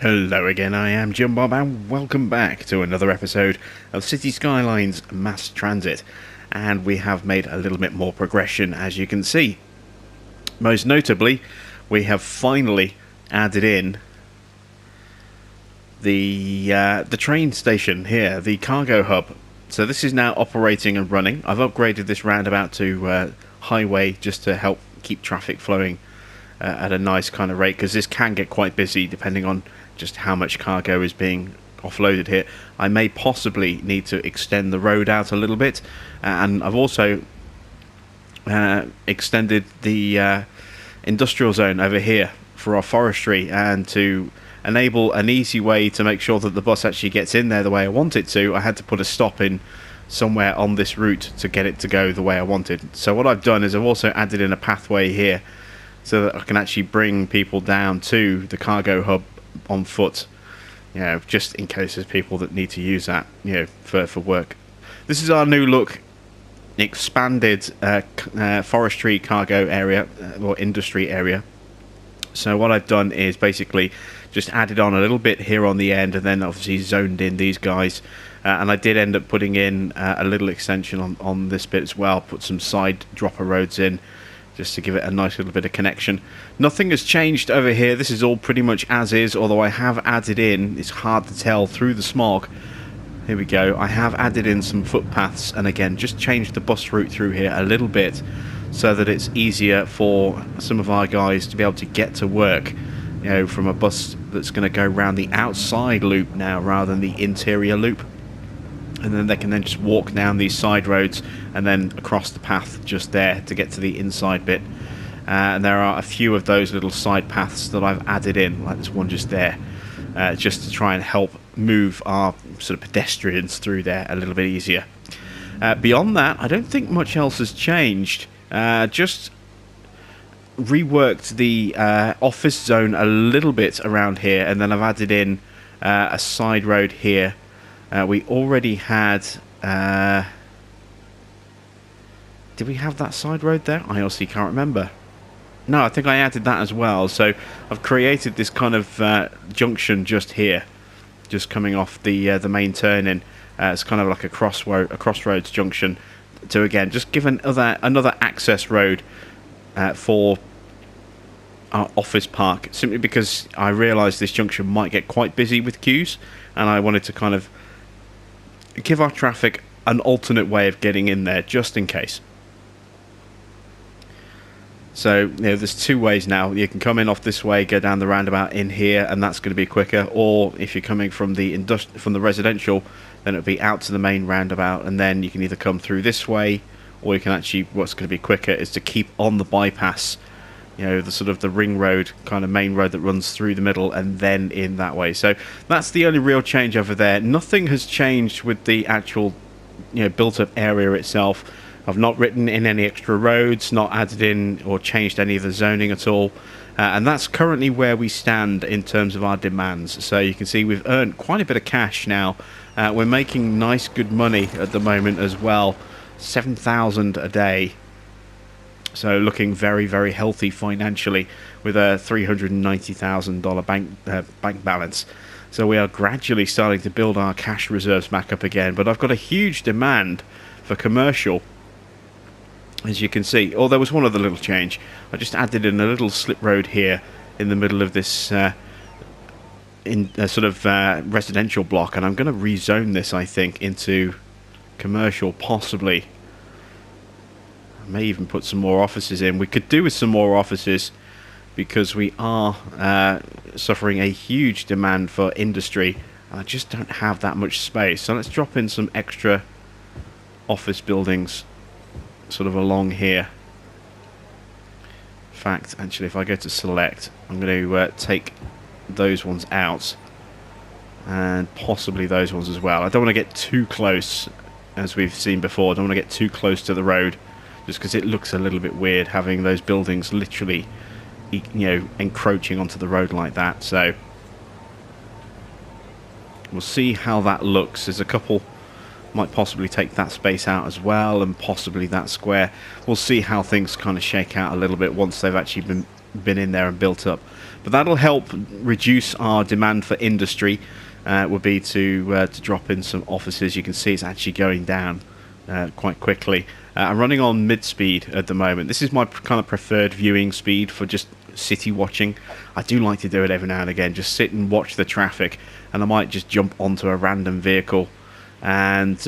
Hello again, I am Jim Bob and welcome back to another episode of City Skylines Mass Transit, and we have made a little bit more progression, as you can see. Most notably, we have finally added in the train station here, the cargo hub. So this is now operating and running. I've upgraded this roundabout to highway just to help keep traffic flowing at a nice kind of rate, because this can get quite busy depending on just how much cargo is being offloaded here. I may possibly need to extend the road out a little bit, and I've also extended the industrial zone over here for our forestry, and to enable an easy way to make sure that the bus actually gets in there the way I want it to, I had to put a stop in somewhere on this route to get it to go the way I wanted. So what I've done is I've also added in a pathway here so that I can actually bring people down to the cargo hub on foot, just in case there's people that need to use that, for work. This is our new look, expanded forestry cargo area, or industry area. So what I've done is basically just added on a little bit here on the end, and then obviously zoned in these guys. And I did end up putting in a little extension on this bit as well, put some side dropper roads in, just to give it a nice little bit of connection. Nothing has changed over here. This is all pretty much as is, although I have added in, it's hard to tell through the smog. Here we go. I have added in some footpaths, and again, just changed the bus route through here a little bit so that it's easier for some of our guys to be able to get to work, from a bus that's going to go around the outside loop now rather than the interior loop. And then they can then just walk down these side roads and then across the path just there to get to the inside bit. And there are a few of those little side paths that I've added in, like this one just there, just to try and help move our sort of pedestrians through there a little bit easier. Beyond that, I don't think much else has changed. Just reworked the office zone a little bit around here, and then I've added in a side road here. We already had... did we have that side road there? I honestly can't remember. No, I think I added that as well. So I've created this kind of junction just here, just coming off the main turn-in. It's kind of like a crossroads junction to, again, just give another access road for our office park, simply because I realised this junction might get quite busy with queues, and I wanted to kind of give our traffic an alternate way of getting in there, just in case. So, there's two ways now. You can come in off this way, go down the roundabout in here, and that's going to be quicker. Or if you're coming from the residential, then it'll be out to the main roundabout, and then you can either come through this way, or you can actually, what's going to be quicker is to keep on the bypass, the sort of the ring road, kind of main road that runs through the middle, and then in that way. So that's the only real change over there. Nothing has changed with the actual, built-up area itself. I've not written in any extra roads, not added in or changed any of the zoning at all. And that's currently where we stand in terms of our demands. So you can see we've earned quite a bit of cash now. We're making nice, good money at the moment as well. 7,000 a day. So looking very, very healthy financially, with a $390,000 bank balance. So we are gradually starting to build our cash reserves back up again. But I've got a huge demand for commercial, as you can see. Oh, there was one other little change. I just added in a little slip road here in the middle of this sort of residential block, and I'm going to rezone this, I think, into commercial, possibly. May even put some more offices in. We could do with some more offices, because we are suffering a huge demand for industry, and I just don't have that much space. So let's drop in some extra office buildings sort of along here. In fact, actually, if I go to select, I'm going to take those ones out, and possibly those ones as well. I don't want to get too close, as we've seen before. I don't want to get too close to the road, just because it looks a little bit weird having those buildings literally, encroaching onto the road like that. So we'll see how that looks. There's a couple, might possibly take that space out as well, and possibly that square. We'll see how things kind of shake out a little bit once they've actually been been in there and built up. But that'll help reduce our demand for industry. Would be to drop in some offices. You can see it's actually going down quite quickly. I'm running on mid-speed at the moment. This is my kind of preferred viewing speed for just city watching. I do like to do it every now and again, just sit and watch the traffic, and I might just jump onto a random vehicle and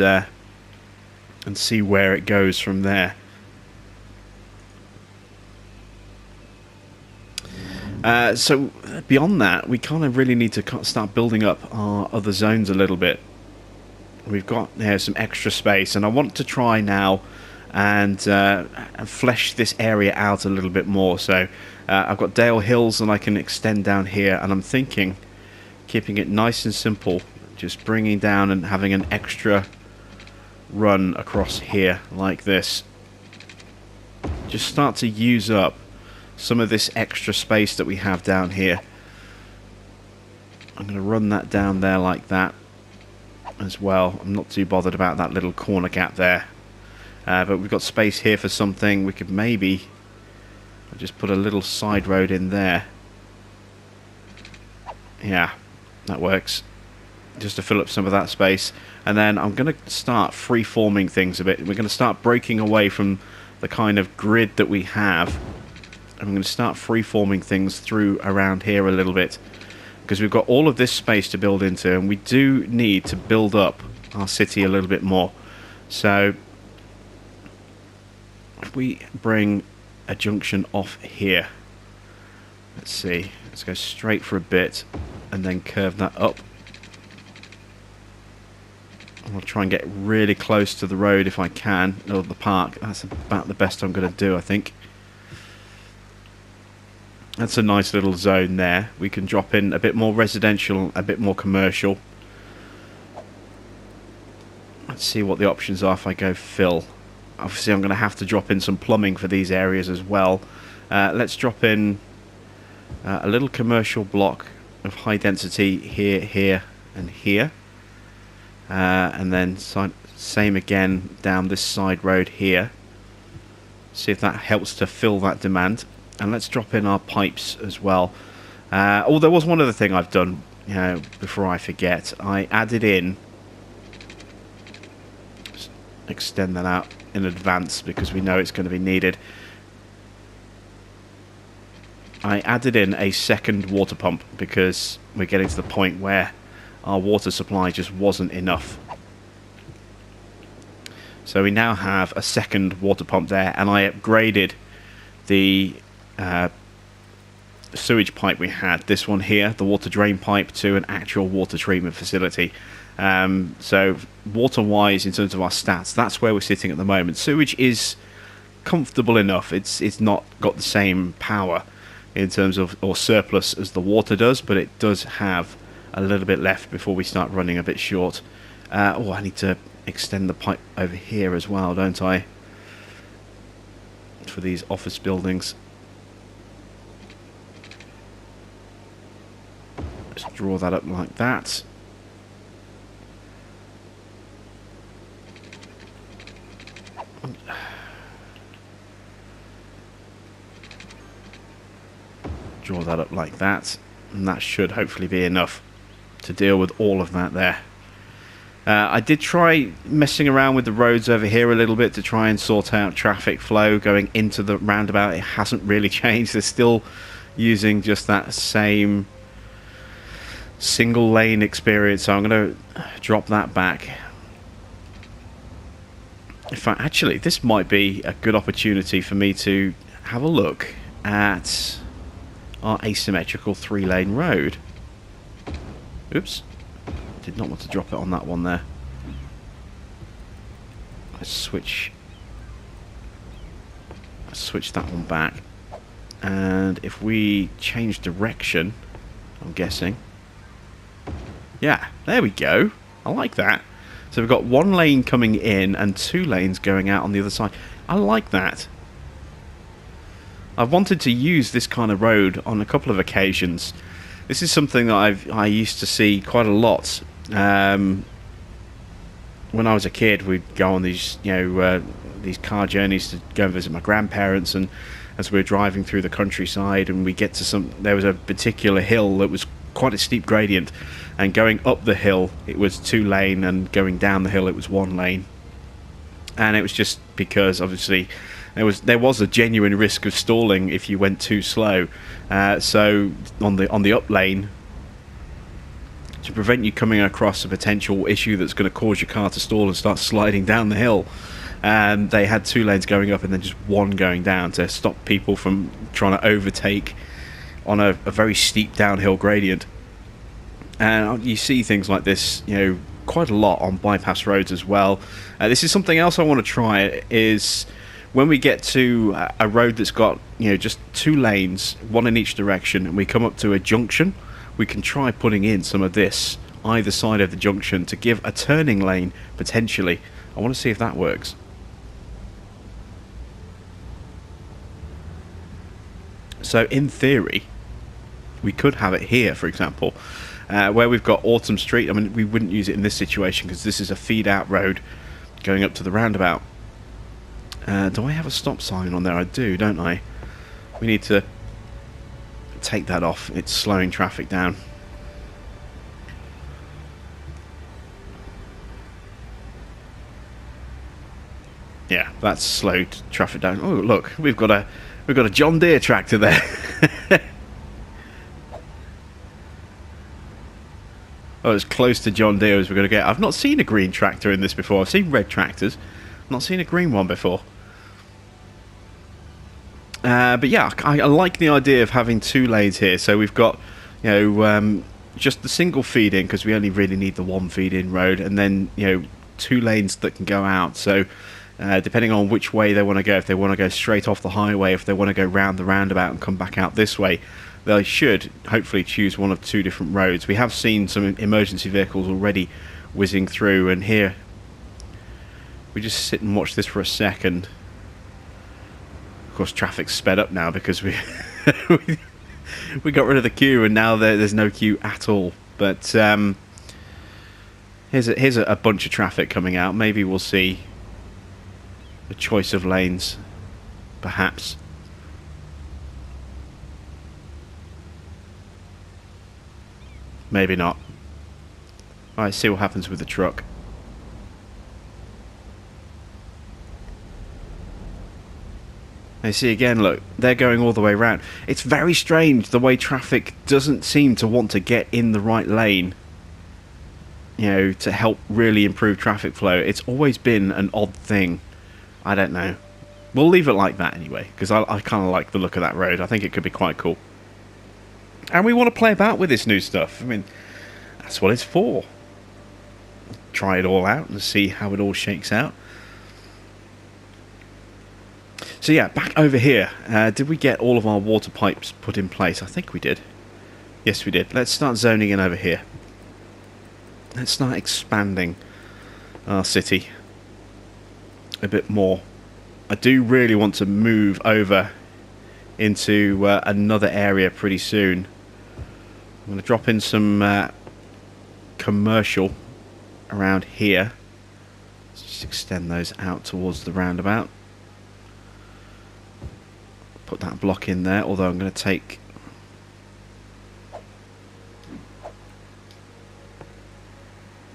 see where it goes from there. So beyond that, we kind of really need to start building up our other zones a little bit. We've got here some extra space, and I want to try now and flesh this area out a little bit more. So I've got Dale Hills, and I can extend down here, and I'm thinking keeping it nice and simple, just bringing down and having an extra run across here like this. Just start to use up some of this extra space that we have down here. I'm going to run that down there like that as well. I'm not too bothered about that little corner gap there. But we've got space here for something. We could maybe just put a little side road in there. Yeah, that works. Just to fill up some of that space. And then I'm going to start free-forming things a bit. We're going to start breaking away from the kind of grid that we have. I'm going to start free-forming things through around here a little bit, because we've got all of this space to build into, and we do need to build up our city a little bit more. So if we bring a junction off here, let's see, let's go straight for a bit and then curve that up. I'll try and get really close to the road if I can, or the park. That's about the best I'm going to do, I think. That's a nice little zone there. We can drop in a bit more residential, a bit more commercial. Let's see what the options are if I go fill. Obviously I'm going to have to drop in some plumbing for these areas as well. Let's drop in a little commercial block of high density here, here and here. And then same again down this side road here. See if that helps to fill that demand. And let's drop in our pipes as well. Oh, there was one other thing I've done, before I forget. I added in, just extend that out in advance because we know it's going to be needed. I added in a second water pump because we're getting to the point where our water supply just wasn't enough. So we now have a second water pump there, and I upgraded the sewage pipe we had, this one here, the water drain pipe, to an actual water treatment facility. So water wise, in terms of our stats, that's where we're sitting at the moment. Sewage is comfortable enough. It's not got the same power in terms of, or surplus, as the water does, but it does have a little bit left before we start running a bit short. Oh, I need to extend the pipe over here as well, don't I, for these office buildings. Let's draw that up like that. Draw that up like that, and that should hopefully be enough to deal with all of that there. I did try messing around with the roads over here a little bit to try and sort out traffic flow going into the roundabout. It hasn't really changed. They're still using just that same single lane experience, so I'm going to drop that back. In fact, actually, this might be a good opportunity for me to have a look at our asymmetrical 3-lane road. Oops. Did not want to drop it on that one there. Let's switch that one back. And if we change direction, I'm guessing. Yeah, there we go. I like that. So we've got 1 lane coming in and 2 lanes going out on the other side. I like that. I've wanted to use this kind of road on a couple of occasions. This is something that I used to see quite a lot. When I was a kid, we'd go on these, these car journeys to go and visit my grandparents, and as we were driving through the countryside, and we get to there was a particular hill that was quite a steep gradient, and going up the hill it was 2-lane, and going down the hill it was 1 lane. And it was just because obviously there was a genuine risk of stalling if you went too slow. So on the up lane, to prevent you coming across a potential issue that's going to cause your car to stall and start sliding down the hill, they had 2 lanes going up and then just 1 going down to stop people from trying to overtake on a very steep downhill gradient. And you see things like this, quite a lot on bypass roads as well. This is something else I want to try, is when we get to a road that's got just 2 lanes, 1 in each direction, and we come up to a junction, we can try putting in some of this either side of the junction to give a turning lane potentially. I want to see if that works. So in theory we could have it here, for example, where we've got Autumn Street. I mean, we wouldn't use it in this situation because this is a feed out road going up to the roundabout. Do I have a stop sign on there? I do, don't I? We need to take that off. It's slowing traffic down. Yeah, that's slowed traffic down. Oh, look, we've got a John Deere tractor there. Oh, as close to John Deere as we're going to get. I've not seen a green tractor in this before. I've seen red tractors. Not seen a green one before. But yeah, I like the idea of having 2 lanes here. So we've got, just the single feed in, because we only really need the 1 feed in road, and then 2 lanes that can go out. So depending on which way they want to go, if they want to go straight off the highway, if they want to go round the roundabout and come back out this way, they should hopefully choose one of 2 different roads. We have seen some emergency vehicles already whizzing through, and here we just sit and watch this for a second. Of course, traffic's sped up now because we we got rid of the queue, and now there's no queue at all. But here's a bunch of traffic coming out. Maybe we'll see a choice of lanes, perhaps. Maybe not. Alright, see what happens with the truck. You see again, look, they're going all the way around. It's very strange the way traffic doesn't seem to want to get in the right lane, to help really improve traffic flow. It's always been an odd thing. I don't know. We'll leave it like that anyway, because I kind of like the look of that road. I think it could be quite cool. And we want to play about with this new stuff. I mean, that's what it's for. Try it all out and see how it all shakes out. So yeah, back over here. Did we get all of our water pipes put in place? I think we did. Yes, we did. Let's start zoning in over here. Let's start expanding our city a bit more. I do really want to move over into another area pretty soon. I'm going to drop in some commercial around here. Let's just extend those out towards the roundabout. Put that block in there, although I'm going to take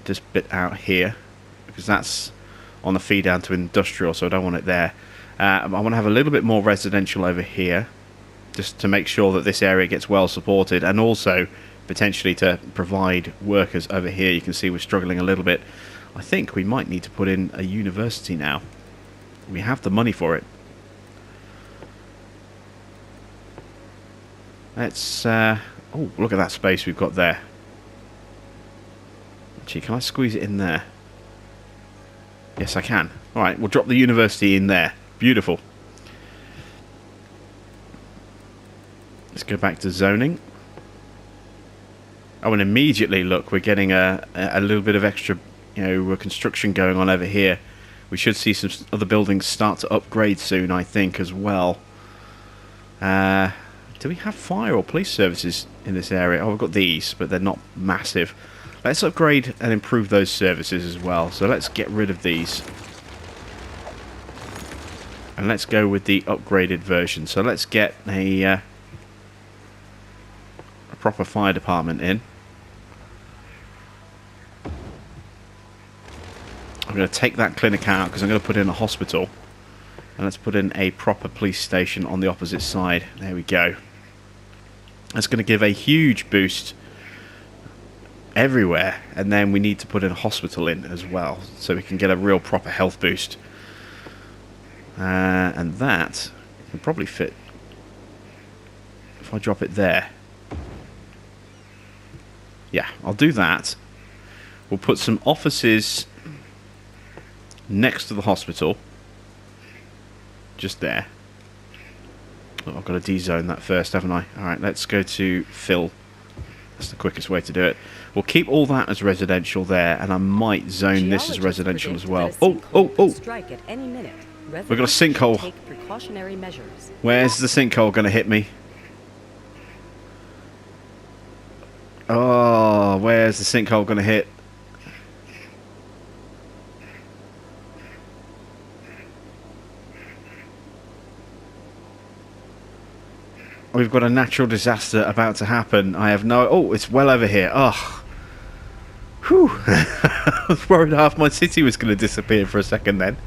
this bit out here because that's on the feed down to industrial, so I don't want it there. I want to have a little bit more residential over here, just to make sure that this area gets well supported, and also potentially to provide workers over here. You can see we're struggling a little bit. I think we might need to put in a university now. We have the money for it. Let's oh, look at that space we've got there. Actually, can I squeeze it in there? Yes, I can. Alright, we'll drop the university in there. Beautiful. Let's go back to zoning. Oh, and immediately, look, we're getting a little bit of extra, construction going on over here. We should see some other buildings start to upgrade soon, I think, as well. Do we have fire or police services in this area? Oh, we've got these, but they're not massive. Let's upgrade and improve those services as well. So let's get rid of these. And let's go with the upgraded version. So let's get a proper fire department in. I'm going to take that clinic out because I'm going to put in a hospital. And let's put in a proper police station on the opposite side. There we go. That's going to give a huge boost everywhere. And then we need to put in a hospital in as well, so we can get a real proper health boost. And that can probably fit if I drop it there. Yeah, I'll do that. We'll put some offices next to the hospital. Just there. Oh, I've got to de-zone that first, haven't I? Alright, let's go to fill. That's the quickest way to do it. We'll keep all that as residential there, and I might zone this as residential as well. Oh, oh, oh! We've got a sinkhole. Where's the sinkhole going to hit me? Oh, where's the sinkhole going to hit? We've got a natural disaster about to happen. I have no... Oh, it's well over here. Oh. Whew. I was worried half my city was going to disappear for a second then.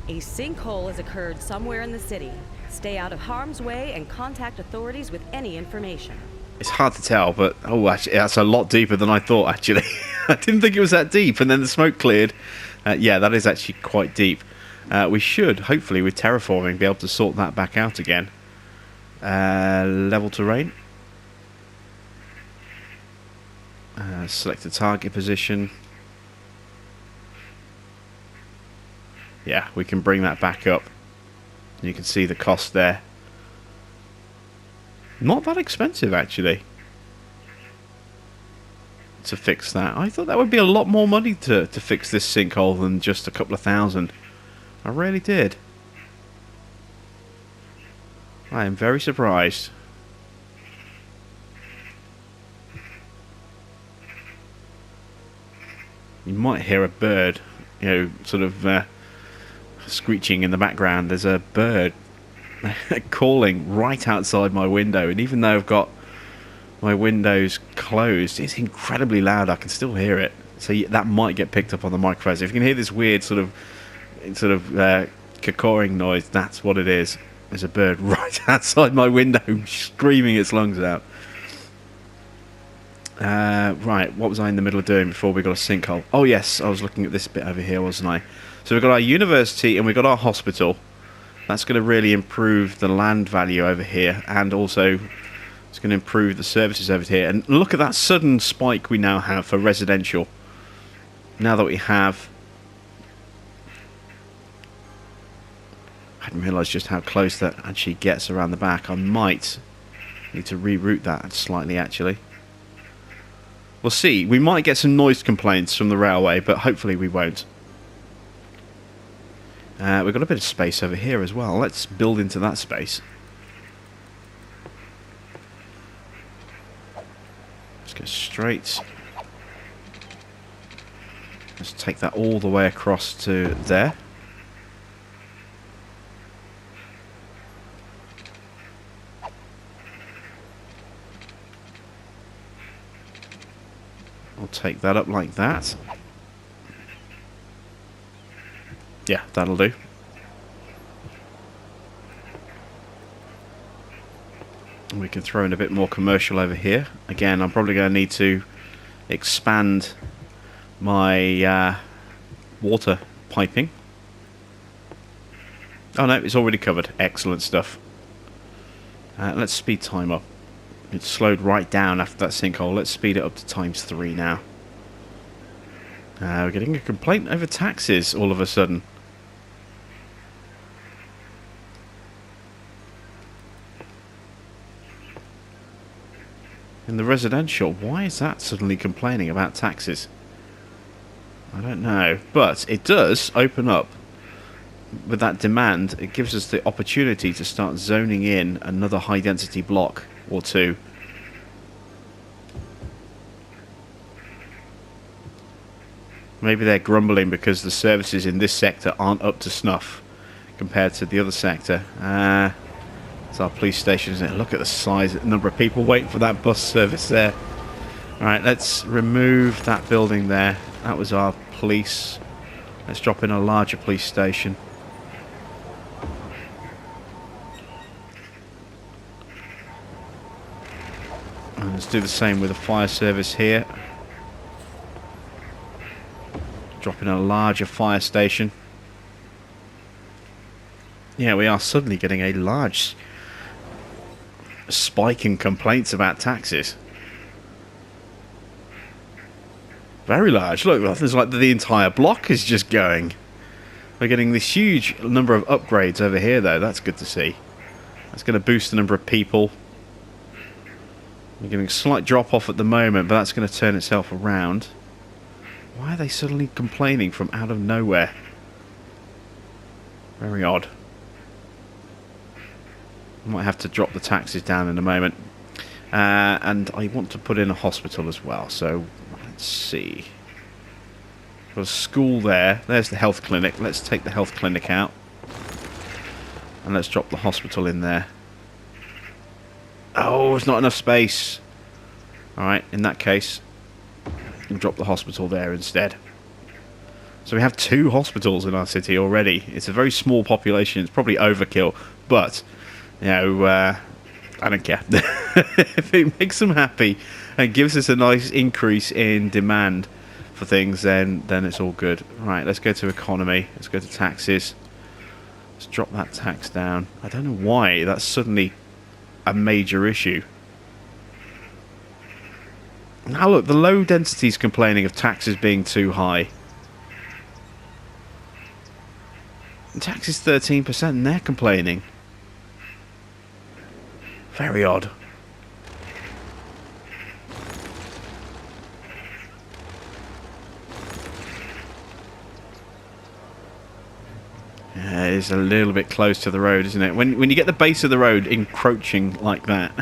A sinkhole has occurred somewhere in the city. Stay out of harm's way and contact authorities with any information. It's hard to tell, but... Oh, actually, that's a lot deeper than I thought, actually. I didn't think it was that deep, and then the smoke cleared. Yeah, that is actually quite deep. We should, hopefully, with terraforming, be able to sort that back out again. Level terrain. Select a target position. Yeah, we can bring that back up. You can see the cost there. Not that expensive, actually, to fix that. I thought that would be a lot more money to fix this sinkhole than just a couple of thousand. I really did. I am very surprised. You might hear a bird, you know, sort of screeching in the background. There's a bird calling right outside my window, and even though I've got my windows closed, it's incredibly loud. I can still hear it. So that might get picked up on the microphone. So if you can hear this weird sort of cawing noise, that's what it is. There's a bird right outside my window screaming its lungs out. Right, what was I in the middle of doing before we got a sinkhole? Oh yes, I was looking at this bit over here, wasn't I? So we've got our university and we've got our hospital. That's going to really improve the land value over here, and also it's going to improve the services over here. And look at that sudden spike we now have for residential. Now that we have... I hadn't realised just how close that actually gets around the back. I might need to reroute that slightly, actually. We'll see. We might get some noise complaints from the railway, but hopefully we won't. We've got a bit of space over here as well. Let's build into that space. Let's go straight. Let's take that all the way across to there. I'll take that up like that. Yeah, that'll do. And we can throw in a bit more commercial over here. Again, I'm probably going to need to expand my water piping. Oh no, it's already covered. Excellent stuff. Let's speed time up. It slowed right down after that sinkhole. Let's speed it up to ×3 now. We're getting a complaint over taxes all of a sudden. In the residential, why is that suddenly complaining about taxes? I don't know. But it does open up with that demand. It gives us the opportunity to start zoning in another high density block or two. Maybe they're grumbling because the services in this sector aren't up to snuff compared to the other sector. It's our police station, isn't it? Look at the size, the number of people waiting for that bus service there. Alright, let's remove that building there. That was our police. Let's drop in a larger police station. And let's do the same with the fire service here. Drop in a larger fire station. Yeah, we are suddenly getting a large spike in complaints about taxes. Very large. Look, there's like the entire block is just going. We're getting this huge number of upgrades over here, though. That's good to see. That's going to boost the number of people. We're getting a slight drop off at the moment, but that's going to turn itself around. Why are they suddenly complaining from out of nowhere? Very odd. I might have to drop the taxes down in a moment. And I want to put in a hospital as well, so let's see. Got a school there. There's the health clinic. Let's take the health clinic out. And let's drop the hospital in there. Oh, there's not enough space. Alright, in that case, we'll drop the hospital there instead. So we have 2 hospitals in our city already. It's a very small population. It's probably overkill. But, you know, I don't care. If it makes them happy and gives us a nice increase in demand for things, then it's all good. Right, let's go to economy. Let's go to taxes. Let's drop that tax down. I don't know why that's suddenly a major issue. Now look, the low density is complaining of taxes being too high. The tax is 13% and they're complaining. Very odd. Yeah, it's a little bit close to the road, isn't it? When you get the base of the road encroaching like that,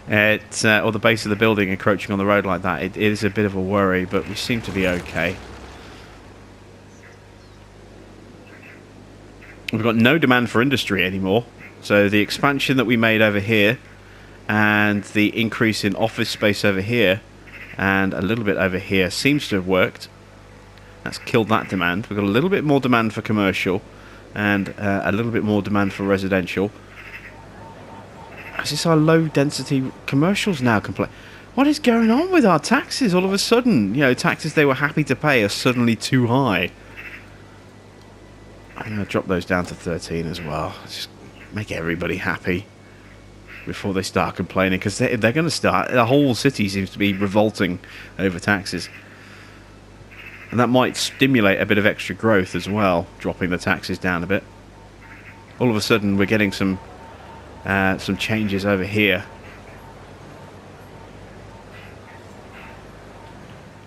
or the base of the building encroaching on the road like that, it is a bit of a worry, but we seem to be okay. We've got no demand for industry anymore. So the expansion that we made over here and the increase in office space over here and a little bit over here seems to have worked. That's killed that demand. We've got a little bit more demand for commercial and a little bit more demand for residential. Is this our low density commercials now complain? What is going on with our taxes all of a sudden? You know, taxes they were happy to pay are suddenly too high. I'm going to drop those down to 13 as well. Just make everybody happy before they start complaining, because they're going to start. The whole city seems to be revolting over taxes. And that might stimulate a bit of extra growth as well, dropping the taxes down a bit. All of a sudden we're getting some changes over here.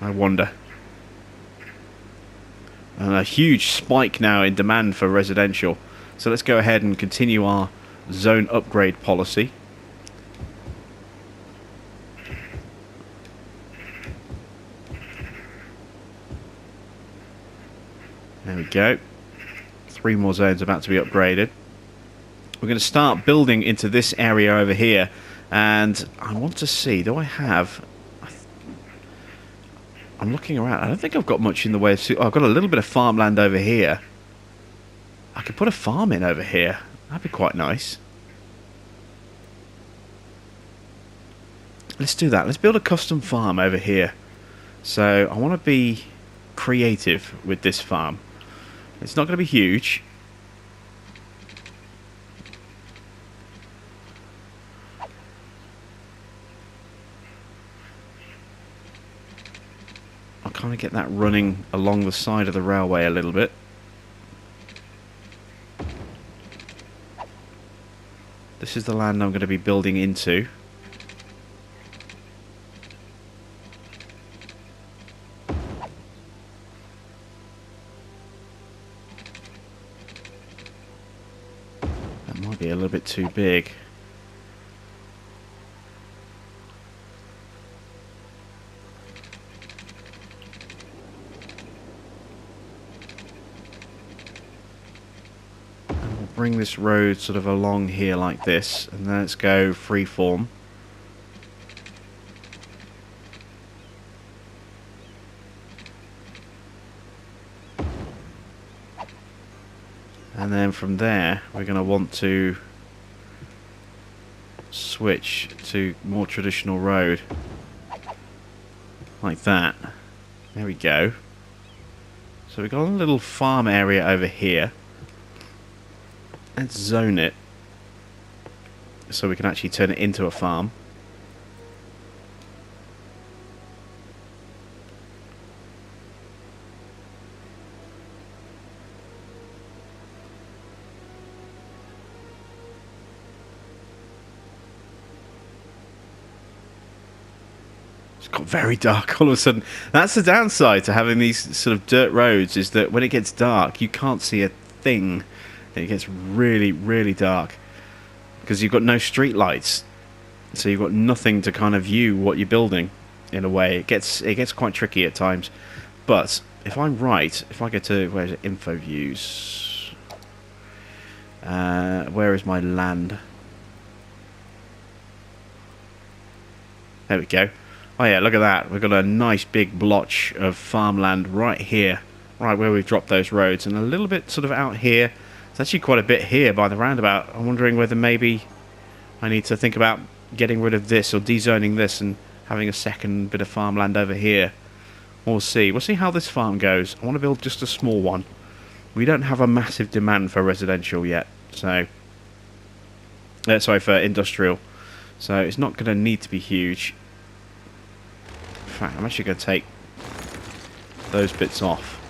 I wonder. And a huge spike now in demand for residential. So let's go ahead and continue our zone upgrade policy. There we go. 3 more zones about to be upgraded. We're going to start building into this area over here. And I want to see, do I have... I'm looking around. I don't think I've got much in the way of... I've got a little bit of farmland over here. I could put a farm in over here. That'd be quite nice. Let's do that. Let's build a custom farm over here. So I want to be creative with this farm. It's not going to be huge. I'll kind of get that running along the side of the railway a little bit. This is the land I'm going to be building into. That might be a little bit too big. bring this road sort of along here like this, and then let's go freeform. And then from there, we're going to want to switch to more traditional road. Like that. There we go. So we've got a little farm area over here. Let's zone it so we can actually turn it into a farm. Got very dark all of a sudden. That's the downside to having these sort of dirt roads, is that when it gets dark you can't see a thing. It gets really, really dark because you've got no street lights, so you've got nothing to kind of view what you're building. In a way, it gets quite tricky at times. But if I'm right, if I go to, where's it, info views, where is my land? There we go. Oh yeah, look at that. We've got a nice big blotch of farmland right here. Right where we've dropped those roads. And a little bit sort of out here. It's actually quite a bit here by the roundabout. I'm wondering whether maybe I need to think about getting rid of this or dezoning this and having a second bit of farmland over here. We'll see. We'll see how this farm goes. I want to build just a small one. We don't have a massive demand for residential yet. So, sorry, for industrial. So it's not going to need to be huge. In fact, I'm actually going to take those bits off.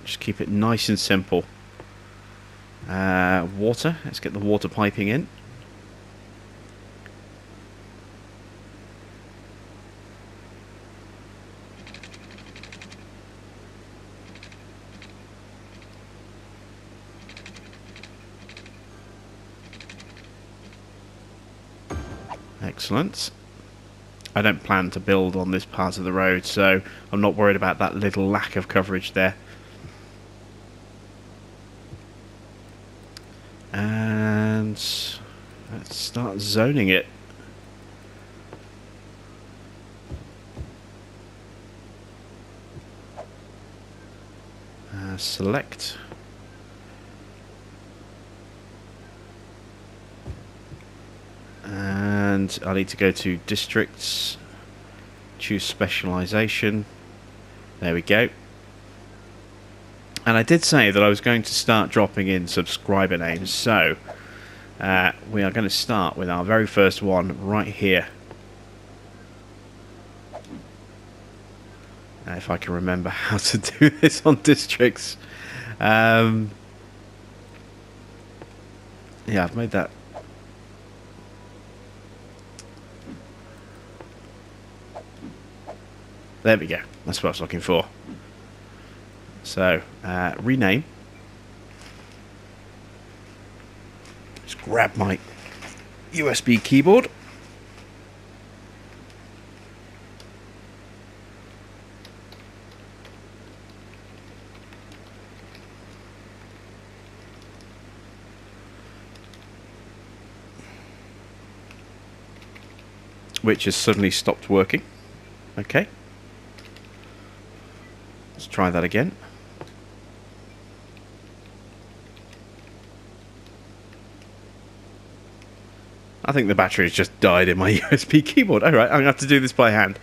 Just keep it nice and simple. Water. Let's get the water piping in. Excellent. I don't plan to build on this part of the road, so I'm not worried about that little lack of coverage there. And let's start zoning it. Select. And I need to go to districts, choose specialization. There we go. And I did say that I was going to start dropping in subscriber names, so we are going to start with our very first one right here. If I can remember how to do this on districts. Yeah, I've made that. There we go. That's what I was looking for. So, rename. Just grab my USB keyboard. Which has suddenly stopped working. Okay. Let's try that again. I think the battery has just died in my USB keyboard. All right, I'm gonna have to do this by hand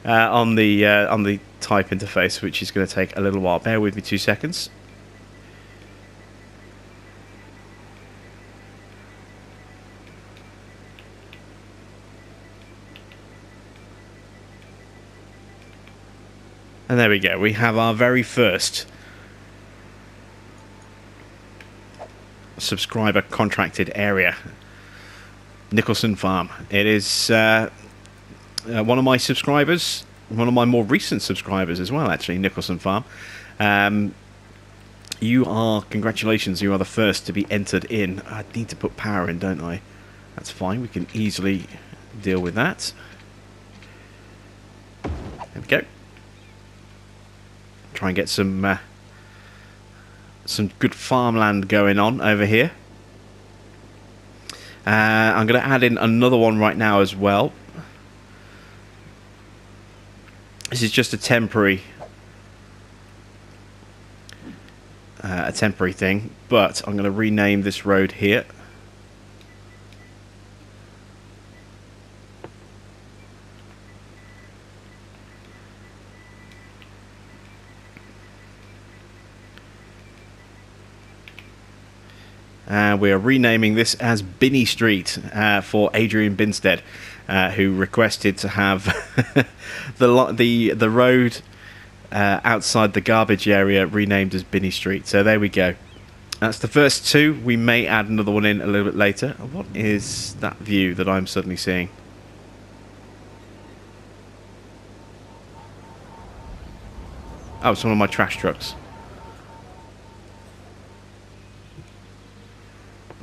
on the type interface, which is going to take a little while. Bear with me 2 seconds. And there we go. We have our very first subscriber contracted area. Nicholson Farm. It is one of my subscribers, one of my more recent subscribers as well, actually, Nicholson Farm. You are, congratulations, you are the first to be entered in. I need to put power in, don't I? That's fine, we can easily deal with that. There we go. Try and get some some good farmland going on over here. I'm going to add in another one right now as well. This is just a temporary thing, but I'm going to rename this road here. And we are renaming this as Binney Street for Adrian Binstead, who requested to have the road outside the garbage area renamed as Binney Street. So there we go. That's the first two. We may add another one in a little bit later. What is that view that I'm suddenly seeing? Oh, it's one of my trash trucks.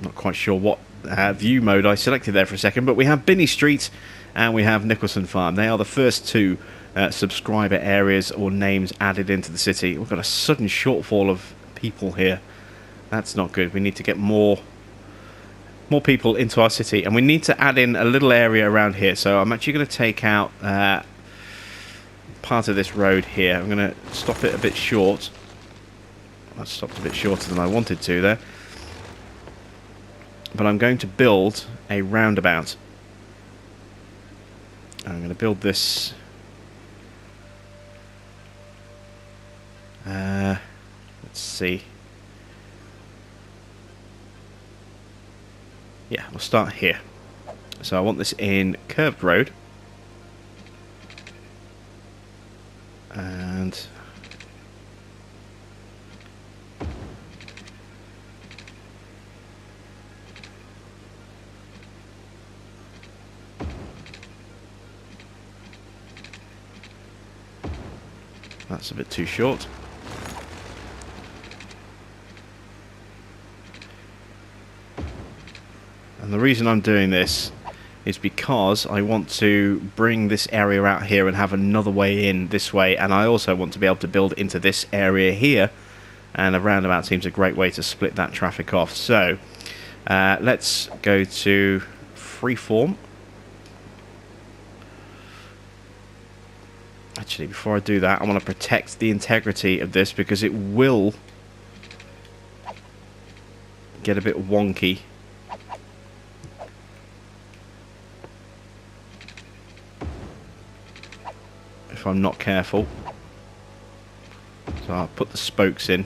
Not quite sure what view mode I selected there for a second, but we have Binney Street and we have Nicholson Farm. They are the first two subscriber areas or names added into the city. We've got a sudden shortfall of people here. That's not good. We need to get more people into our city, and we need to add in a little area around here. So I'm actually going to take out part of this road here. I'm going to stop it a bit short. I stopped a bit shorter than I wanted to there. But I'm going to build a roundabout. I'm going to build this. Let's see. Yeah, we'll start here. So I want this in curved road. And that's a bit too short. And the reason I'm doing this is because I want to bring this area out here and have another way in this way, and I also want to be able to build into this area here, and a roundabout seems a great way to split that traffic off. So let's go to freeform. Actually, before I do that, I want to protect the integrity of this because it will get a bit wonky. If I'm not careful. So I'll put the spokes in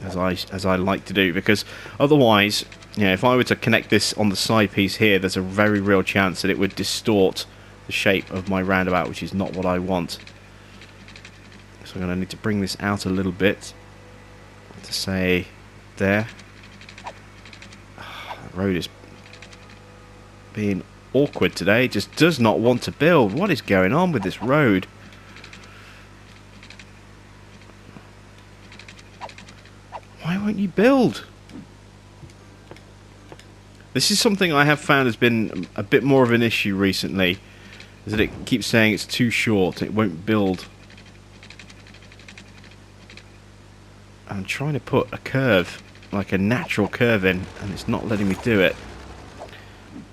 as I like to do, because otherwise, you know, if I were to connect this on the side piece here, there's a very real chance that it would distort the shape of my roundabout, which is not what I want. So I'm going to need to bring this out a little bit to say there. The road is being awkward today. It just does not want to build. What is going on with this road? Why won't you build? This is something I have found has been a bit more of an issue recently, is that it keeps saying it's too short, it won't build. I'm trying to put a curve, like a natural curve in, and it's not letting me do it.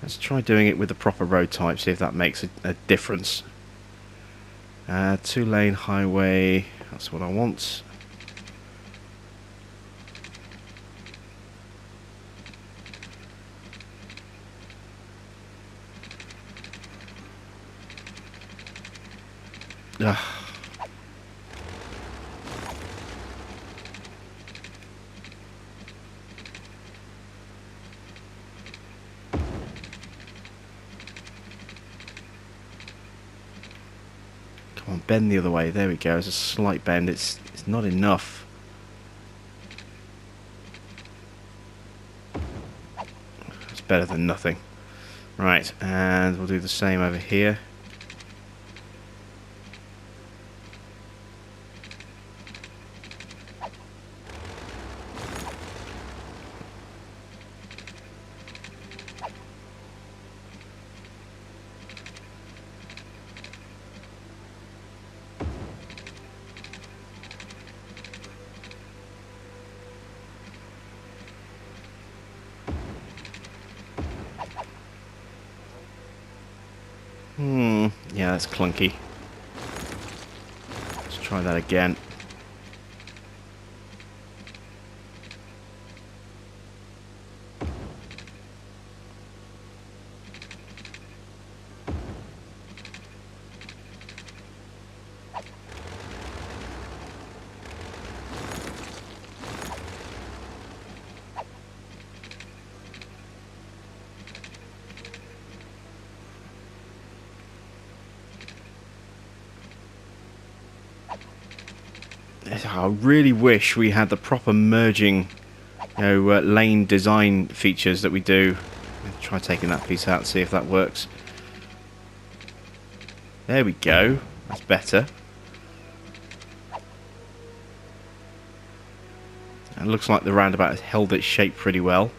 Let's try doing it with the proper road type, see if that makes a difference. 2-lane highway, that's what I want. Ugh. Come on, bend the other way. There we go. There's a slight bend. It's not enough. It's better than nothing. Right, and we'll do the same over here. Yeah, that's clunky. Let's try that again. I really wish we had the proper merging, lane design features that we do. Let's try taking that piece out and see if that works. There we go. That's better. It looks like the roundabout has held its shape pretty well.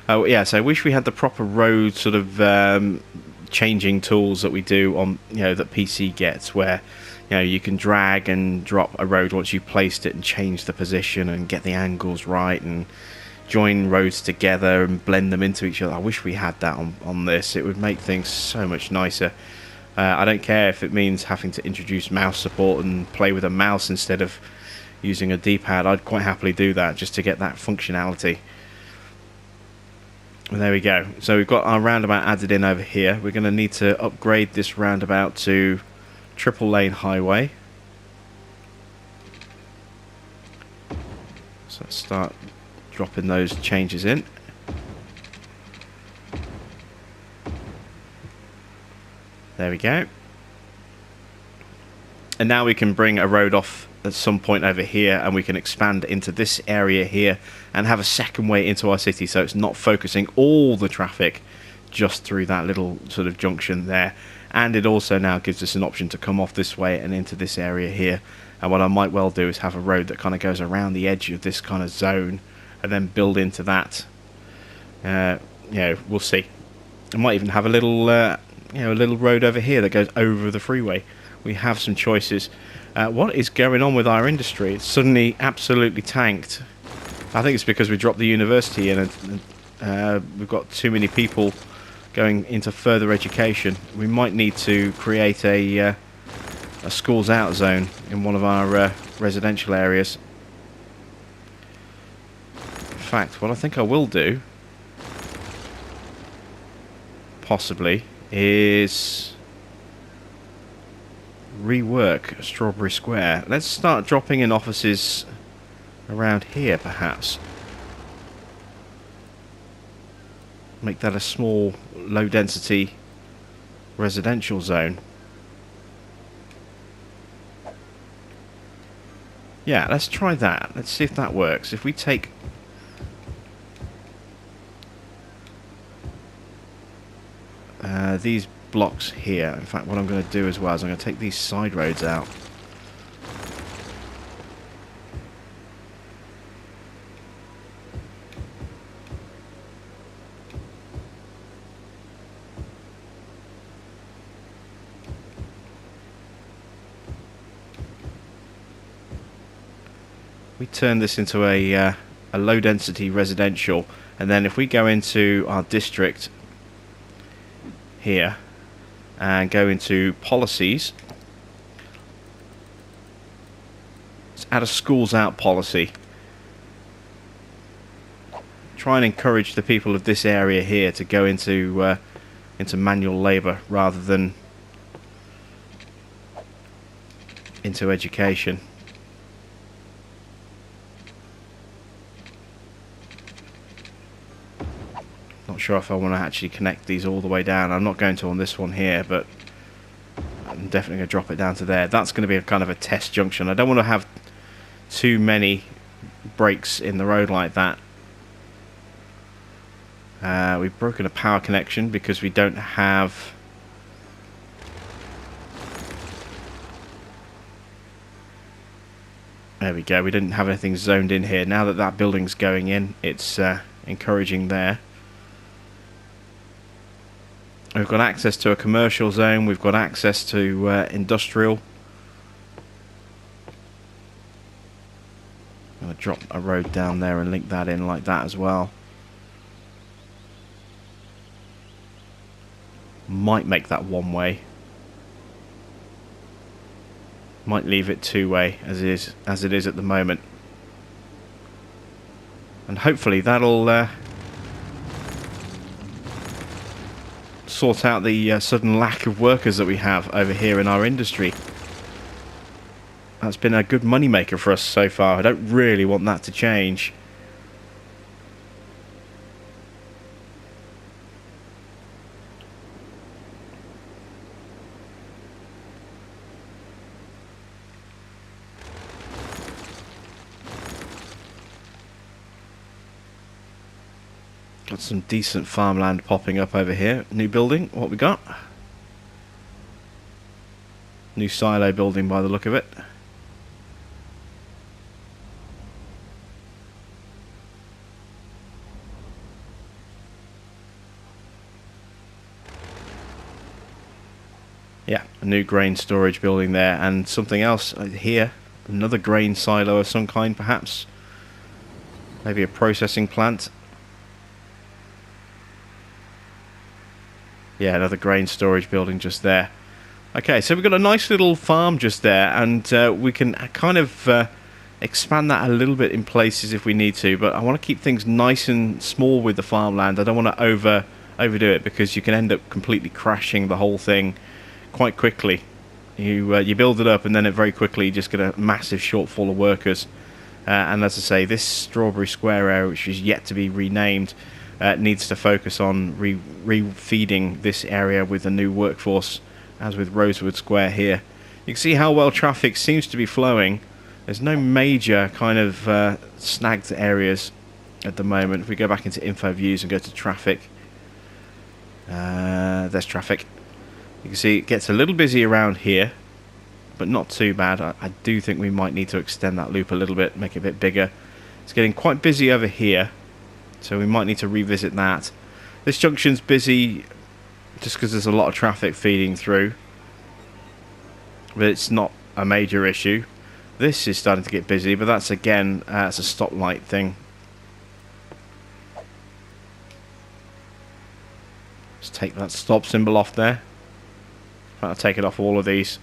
Oh yeah, so I wish we had the proper road sort of changing tools that we do on, that PC gets, where you can drag and drop a road once you've placed it and change the position and get the angles right and join roads together and blend them into each other. I wish we had that on this. It would make things so much nicer. I don't care if it means having to introduce mouse support and play with a mouse instead of using a D-pad. I'd quite happily do that just to get that functionality. There we go. So we've got our roundabout added in over here. We're going to need to upgrade this roundabout to triple lane highway. So let's start dropping those changes in. There we go. And now we can bring a road off at some point over here, and we can expand into this area here and have a second way into our city, so it's not focusing all the traffic just through that little sort of junction there. And it also now gives us an option to come off this way and into this area here. And what I might well do is have a road that kind of goes around the edge of this kind of zone and then build into that. We'll see. I might even have a little a little road over here that goes over the freeway. We have some choices. What is going on with our industry? It's suddenly absolutely tanked. I think it's because we dropped the university in and we've got too many people going into further education. We might need to create a schools out zone in one of our residential areas. In fact, what I think I will do, possibly, is rework Strawberry Square. Let's start dropping in offices around here, perhaps. Make that a small, low-density residential zone. Yeah, let's try that. Let's see if that works. If we take these blocks here, in fact, what I'm going to do as well is I'm going to take these side roads out. We turn this into a low-density residential, and then if we go into our district here and go into policies, let's add a schools out policy. Try and encourage the people of this area here to go into manual labour rather than into education. Not sure if I want to actually connect these all the way down. I'm not going to on this one here, but I'm definitely going to drop it down to there. That's going to be a kind of a test junction. I don't want to have too many breaks in the road like that. We've broken a power connection because we don't have... There we go. We didn't have anything zoned in here. Now that that building's going in, it's encouraging there. We've got access to a commercial zone. We've got access to industrial. I'm going to drop a road down there and link that in like that as well. Might make that one way. Might leave it two way as it is at the moment. And hopefully that'll sort out the sudden lack of workers that we have over here in our industry. That's been a good moneymaker for us so far. I don't really want that to change. Got some decent farmland popping up over here. New building, what we got? New silo building by the look of it. Yeah, a new grain storage building there, and something else here. Another grain silo of some kind, perhaps. Maybe a processing plant. Yeah, another grain storage building just there. Okay, so we've got a nice little farm just there, and we can kind of expand that a little bit in places if we need to, but I want to keep things nice and small with the farmland. I don't want to overdo it, because you can end up completely crashing the whole thing quite quickly. You build it up, and then it very quickly you just get a massive shortfall of workers. And as I say, this Strawberry Square area, which is yet to be renamed, needs to focus on refeeding this area with a new workforce, as with Rosewood Square here. You can see how well traffic seems to be flowing. There's no major kind of snagged areas at the moment. If we go back into info views and go to traffic, there's traffic. You can see it gets a little busy around here, but not too bad. I do think we might need to extend that loop a little bit, make it a bit bigger. It's getting quite busy over here, so we might need to revisit that. This junction's busy just because there's a lot of traffic feeding through, but it's not a major issue. This is starting to get busy, but that's again, it's a stoplight thing. Let's take that stop symbol off there. I'll take it off all of these.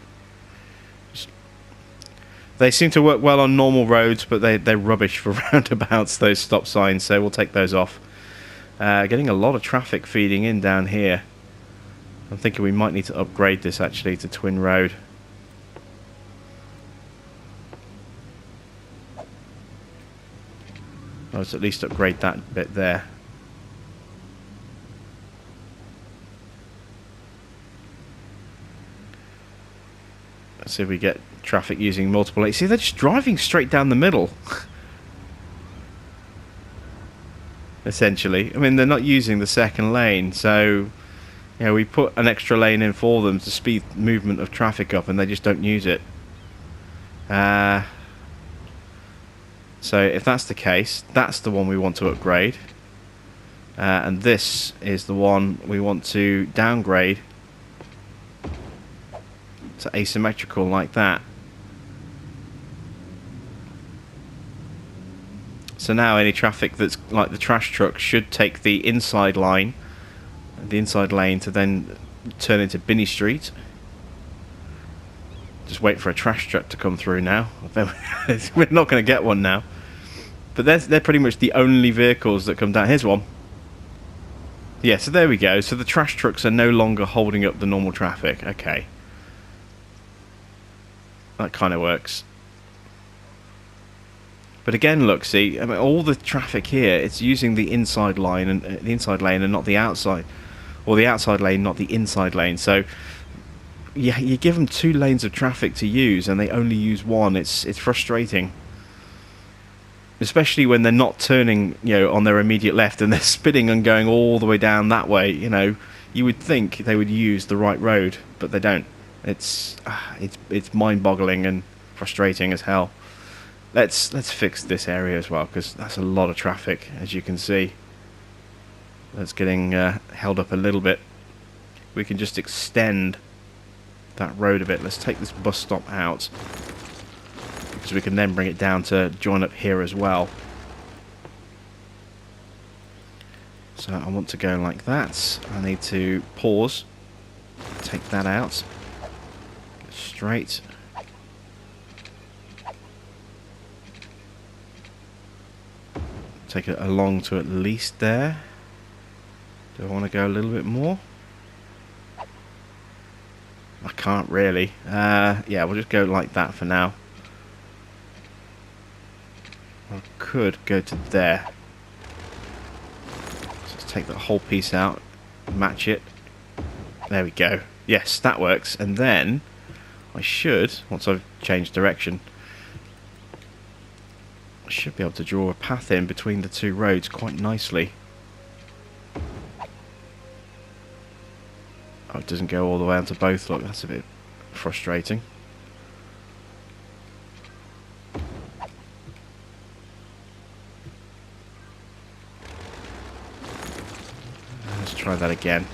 They seem to work well on normal roads, but they're rubbish for roundabouts, those stop signs, so we'll take those off. Getting a lot of traffic feeding in down here. I'm thinking we might need to upgrade this actually to Twin Road. Let's at least upgrade that bit there. Let's see if we get traffic using multiple lanes. See, they're just driving straight down the middle. Essentially. I mean, they're not using the second lane, so you know, we put an extra lane in for them to speed movement of traffic up, and they just don't use it. So if that's the case, that's the one we want to upgrade. And this is the one we want to downgrade to asymmetrical like that. So now any traffic that's like the trash truck should take the inside line, the inside lane, to then turn into Binney Street. Just wait for a trash truck to come through now. We're not going to get one now. But they're pretty much the only vehicles that come down. Here's one. Yeah, so there we go. So the trash trucks are no longer holding up the normal traffic. Okay. That kind of works. But again, look, see, I mean, all the traffic here, it's using the inside line and the inside lane and not the outside, or the outside lane, not the inside lane. So, yeah, you give them 2 lanes of traffic to use, and they only use one. It's frustrating, especially when they're not turning, you know, on their immediate left, and they're spinning and going all the way down that way. You know, you would think they would use the right road, but they don't. It's mind-boggling and frustrating as hell. Let's fix this area as well, because that's a lot of traffic, as you can see. That's getting held up a little bit. We can just extend that road a bit. Let's take this bus stop out, because we can then bring it down to join up here as well. So I want to go like that. I need to pause take that out. Straight. Take it along to at least there. Do I want to go a little bit more? I can't really. Yeah, we'll just go like that for now. I could go to there. So let's take that whole piece out, match it. There we go. Yes, that works. And then I should, once I've changed direction, I should be able to draw a path in between the two roads quite nicely. Oh, it doesn't go all the way onto both. Look, that's a bit frustrating. Let's try that again.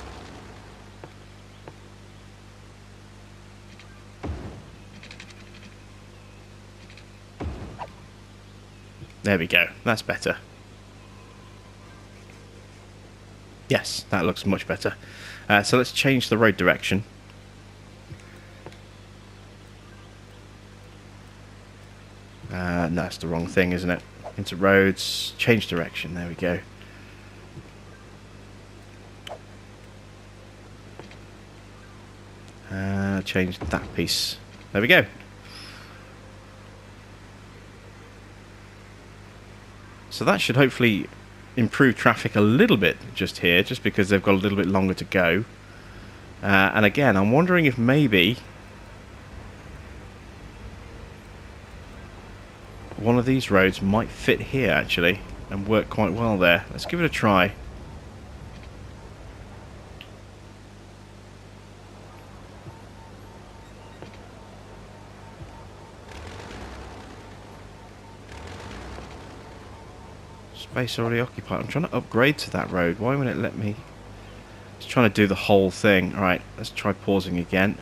There we go. That's better. Yes, that looks much better. So let's change the road direction. No, that's the wrong thing, isn't it? Into roads, change direction. There we go. Change that piece. There we go. So that should hopefully improve traffic a little bit just here, just because they've got a little bit longer to go. And again, I'm wondering if maybe one of these roads might fit here actually and work quite well there. Let's give it a try. Space already occupied. I'm trying to upgrade to that road. Why won't it let me? It's trying to do the whole thing. Alright, let's try pausing again.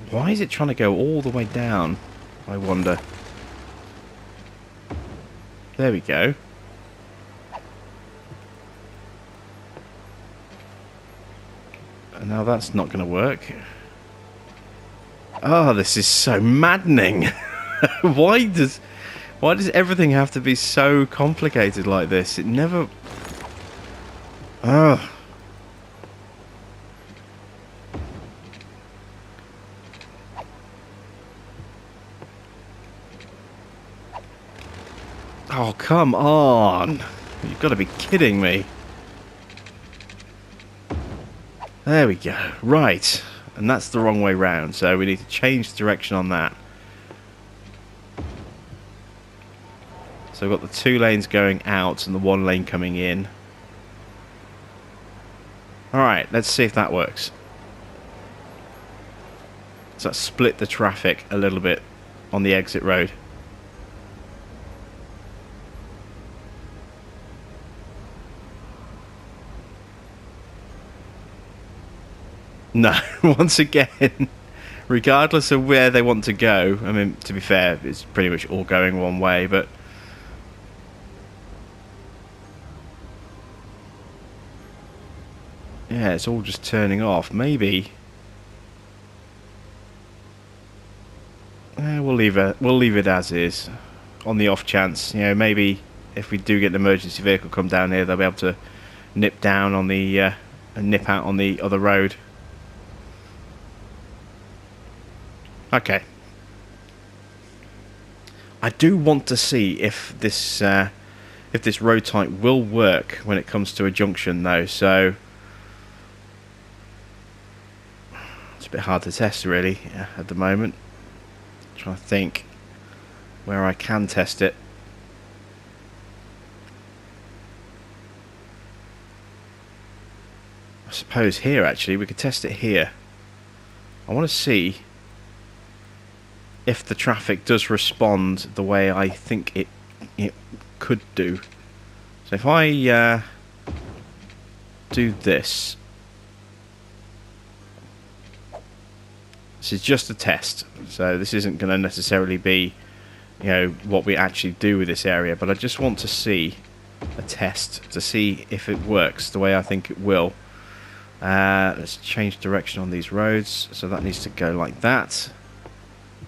Why is it trying to go all the way down? I wonder. There we go. And now that's not going to work. Oh, this is so maddening. Why does everything have to be so complicated like this? It never... Ugh. Oh, come on. You've got to be kidding me. There we go. Right. And that's the wrong way round, so we need to change the direction on that. So we've got the 2 lanes going out and the 1 lane coming in. Alright, let's see if that works. So that split the traffic a little bit on the exit road. No, once again, regardless of where they want to go, I mean, to be fair, it's pretty much all going one way, but... yeah, it's all just turning off. Maybe... we'll leave it as is. On the off chance, you know, maybe if we do get an emergency vehicle come down here, they'll be able to nip down on the... and nip out on the other road. Okay. I do want to see if this road type will work when it comes to a junction, though. So it's a bit hard to test, really, at the moment. Trying to think where I can test it. I suppose here, actually, we could test it here. I want to see if the traffic does respond the way I think it could do. So if I do this. This is just a test, so this isn't going to necessarily be, you know, what we actually do with this area, but I just want to see a test to see if it works the way I think it will. Let's change direction on these roads, so that needs to go like that.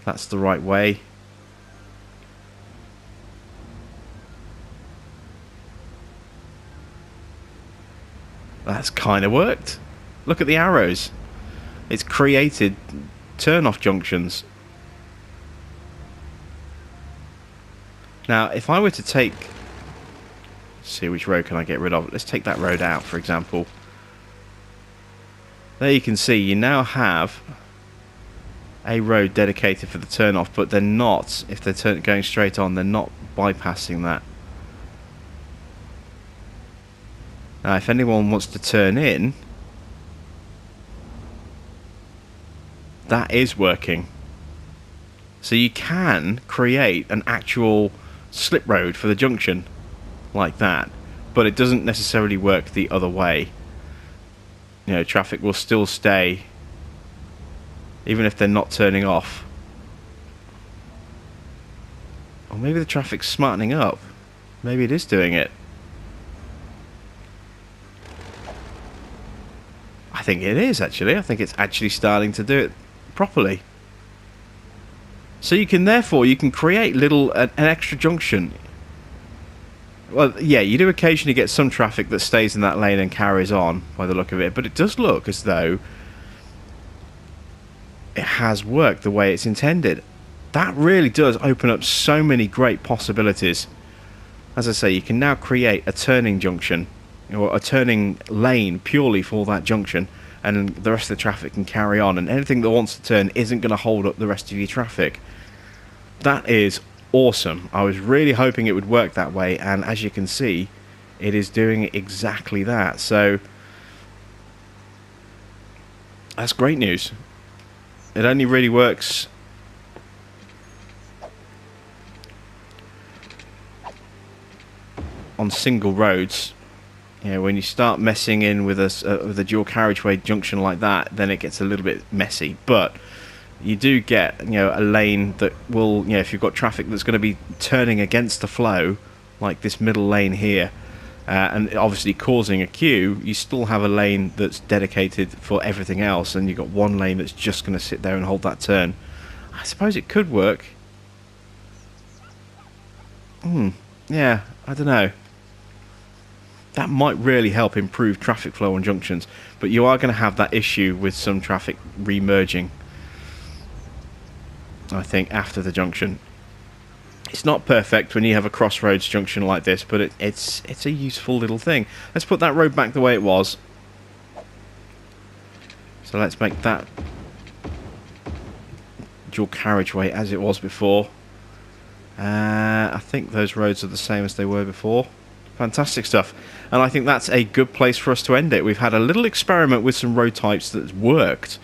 That's the right way. That's kind of worked. Look at the arrows. It's created turn-off junctions. Now, if I were to take... Let's see, which road can I get rid of? Let's take that road out, for example. There you can see, you now have a road dedicated for the turn-off, but they're not, if they're going straight on, they're not bypassing that. Now, if anyone wants to turn in, that is working. So you can create an actual slip road for the junction like that, but it doesn't necessarily work the other way. You know, traffic will still stay even if they're not turning off. Or maybe the traffic's smartening up. Maybe it is doing it. I think it is, actually. I think it's actually starting to do it properly. So you can, therefore, you can create an extra junction. Well, yeah, you do occasionally get some traffic that stays in that lane and carries on, by the look of it, but it does look as though it has worked the way it's intended. That really does open up so many great possibilities. As I say, you can now create a turning junction, or a turning lane purely for that junction, and the rest of the traffic can carry on, and anything that wants to turn isn't going to hold up the rest of your traffic. That is awesome. I was really hoping it would work that way, and as you can see, it is doing exactly that. So that's great news. It only really works on single roads. You know, when you start messing in with a dual carriageway junction like that, then it gets a little bit messy. But you do get, you know, a lane that will, you know, if you've got traffic that's going to be turning against the flow, like this middle lane here, and obviously causing a queue, you still have a lane that's dedicated for everything else, and you've got one lane that's just going to sit there and hold that turn. I suppose it could work. Yeah, I don't know. That might really help improve traffic flow on junctions, but you are going to have that issue with some traffic re-merging, I think, after the junction. It's not perfect when you have a crossroads junction like this, but it's a useful little thing. Let's put that road back the way it was. So let's make that dual carriageway as it was before. I think those roads are the same as they were before. Fantastic stuff. And I think that's a good place for us to end it. We've had a little experiment with some road types that's worked,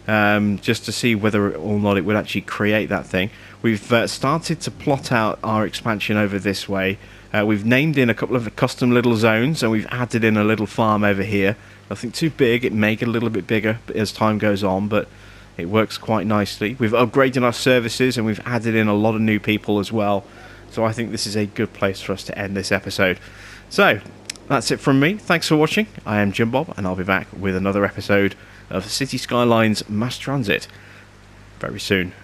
just to see whether or not it would actually create that thing. We've started to plot out our expansion over this way. We've named in a couple of custom little zones, and we've added in a little farm over here. Nothing too big. It may get a little bit bigger as time goes on, but it works quite nicely. We've upgraded our services, and we've added in a lot of new people as well. So I think this is a good place for us to end this episode. So that's it from me. Thanks for watching. I am Jim Bob, and I'll be back with another episode of City Skylines Mass Transit very soon.